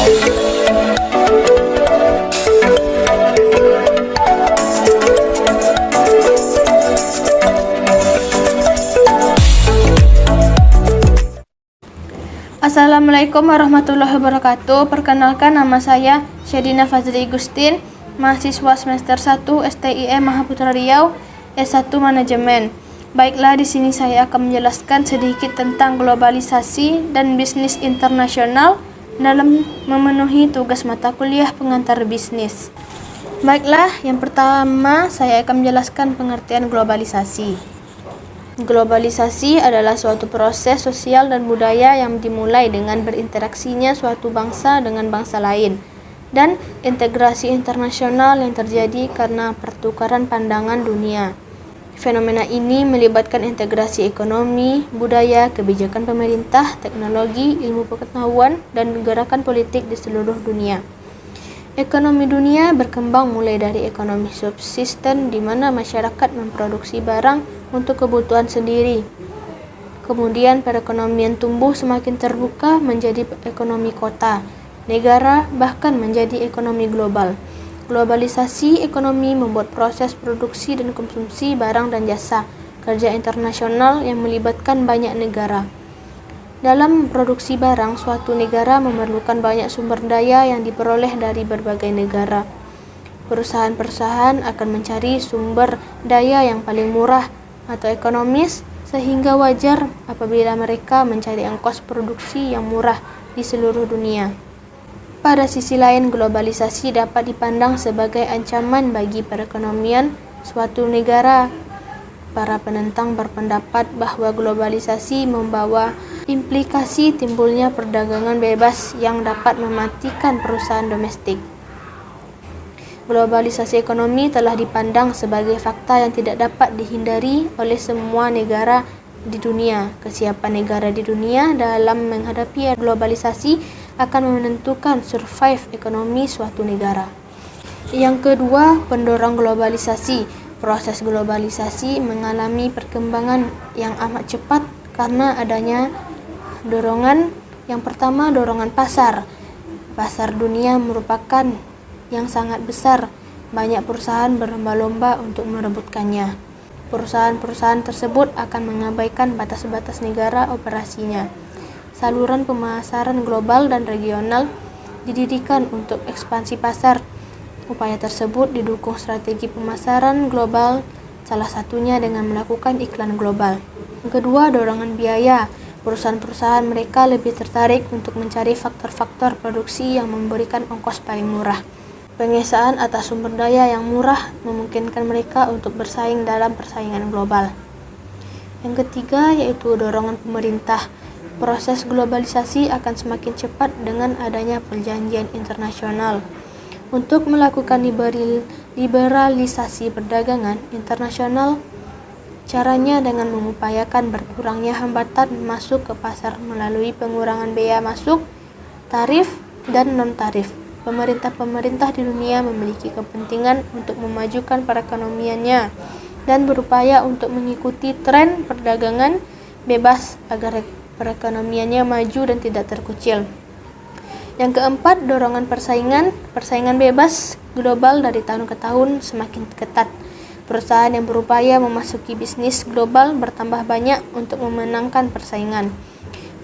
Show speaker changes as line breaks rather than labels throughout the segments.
Assalamualaikum warahmatullahi wabarakatuh. Perkenalkan, nama saya Syedina Fazli Gustin, mahasiswa semester 1 STIM Mahaputra Riau, S1 Manajemen. Baiklah, di sini saya akan menjelaskan sedikit tentang globalisasi dan bisnis internasional dalam memenuhi tugas mata kuliah pengantar bisnis. Baiklah, yang pertama saya akan menjelaskan pengertian globalisasi. Globalisasi adalah suatu proses sosial dan budaya yang dimulai dengan berinteraksinya suatu bangsa dengan bangsa lain, dan integrasi internasional yang terjadi karena pertukaran pandangan dunia. Fenomena ini melibatkan integrasi ekonomi, budaya, kebijakan pemerintah, teknologi, ilmu pengetahuan, dan gerakan politik di seluruh dunia. Ekonomi dunia berkembang mulai dari ekonomi subsisten, di mana masyarakat memproduksi barang untuk kebutuhan sendiri. Kemudian perekonomian tumbuh semakin terbuka menjadi ekonomi kota, negara, bahkan menjadi ekonomi global. Globalisasi ekonomi membuat proses produksi dan konsumsi barang dan jasa, kerja internasional yang melibatkan banyak negara. Dalam produksi barang, suatu negara memerlukan banyak sumber daya yang diperoleh dari berbagai negara. Perusahaan-perusahaan akan mencari sumber daya yang paling murah atau ekonomis, sehingga wajar apabila mereka mencari ongkos produksi yang murah di seluruh dunia. Pada sisi lain, globalisasi dapat dipandang sebagai ancaman bagi perekonomian suatu negara. Para penentang berpendapat bahwa globalisasi membawa implikasi timbulnya perdagangan bebas yang dapat mematikan perusahaan domestik. Globalisasi ekonomi telah dipandang sebagai fakta yang tidak dapat dihindari oleh semua negara di dunia. Kesiapan negara di dunia dalam menghadapi globalisasi akan menentukan survive ekonomi suatu negara. Yang kedua, pendorong globalisasi. Proses globalisasi mengalami perkembangan yang amat cepat karena adanya dorongan. Yang pertama, dorongan pasar. Pasar dunia merupakan yang sangat besar. Banyak perusahaan berlomba-lomba untuk merebutkannya. Perusahaan-perusahaan tersebut akan mengabaikan batas-batas negara operasinya. Saluran pemasaran global dan regional didirikan untuk ekspansi pasar. Upaya tersebut didukung strategi pemasaran global, salah satunya dengan melakukan iklan global. Yang kedua, dorongan biaya. Perusahaan-perusahaan mereka lebih tertarik untuk mencari faktor-faktor produksi yang memberikan ongkos paling murah. Pengesaan atas sumber daya yang murah memungkinkan mereka untuk bersaing dalam persaingan global. Yang ketiga, yaitu dorongan pemerintah. Proses globalisasi akan semakin cepat dengan adanya perjanjian internasional. Untuk melakukan liberalisasi perdagangan internasional, caranya dengan mengupayakan berkurangnya hambatan masuk ke pasar melalui pengurangan bea masuk, tarif, dan non-tarif. Pemerintah-pemerintah di dunia memiliki kepentingan untuk memajukan perekonomiannya dan berupaya untuk mengikuti tren perdagangan bebas agar perekonomiannya maju dan tidak terkucil. Yang keempat, dorongan persaingan. Persaingan bebas global dari tahun ke tahun semakin ketat. Perusahaan yang berupaya memasuki bisnis global bertambah banyak untuk memenangkan persaingan.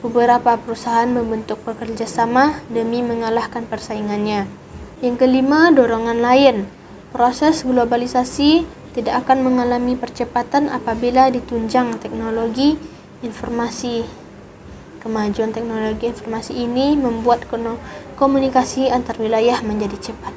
Beberapa perusahaan membentuk bekerjasama demi mengalahkan persaingannya. Yang kelima, dorongan lain. Proses globalisasi tidak akan mengalami percepatan apabila ditunjang teknologi informasi. Kemajuan teknologi informasi ini membuat komunikasi antar wilayah menjadi cepat.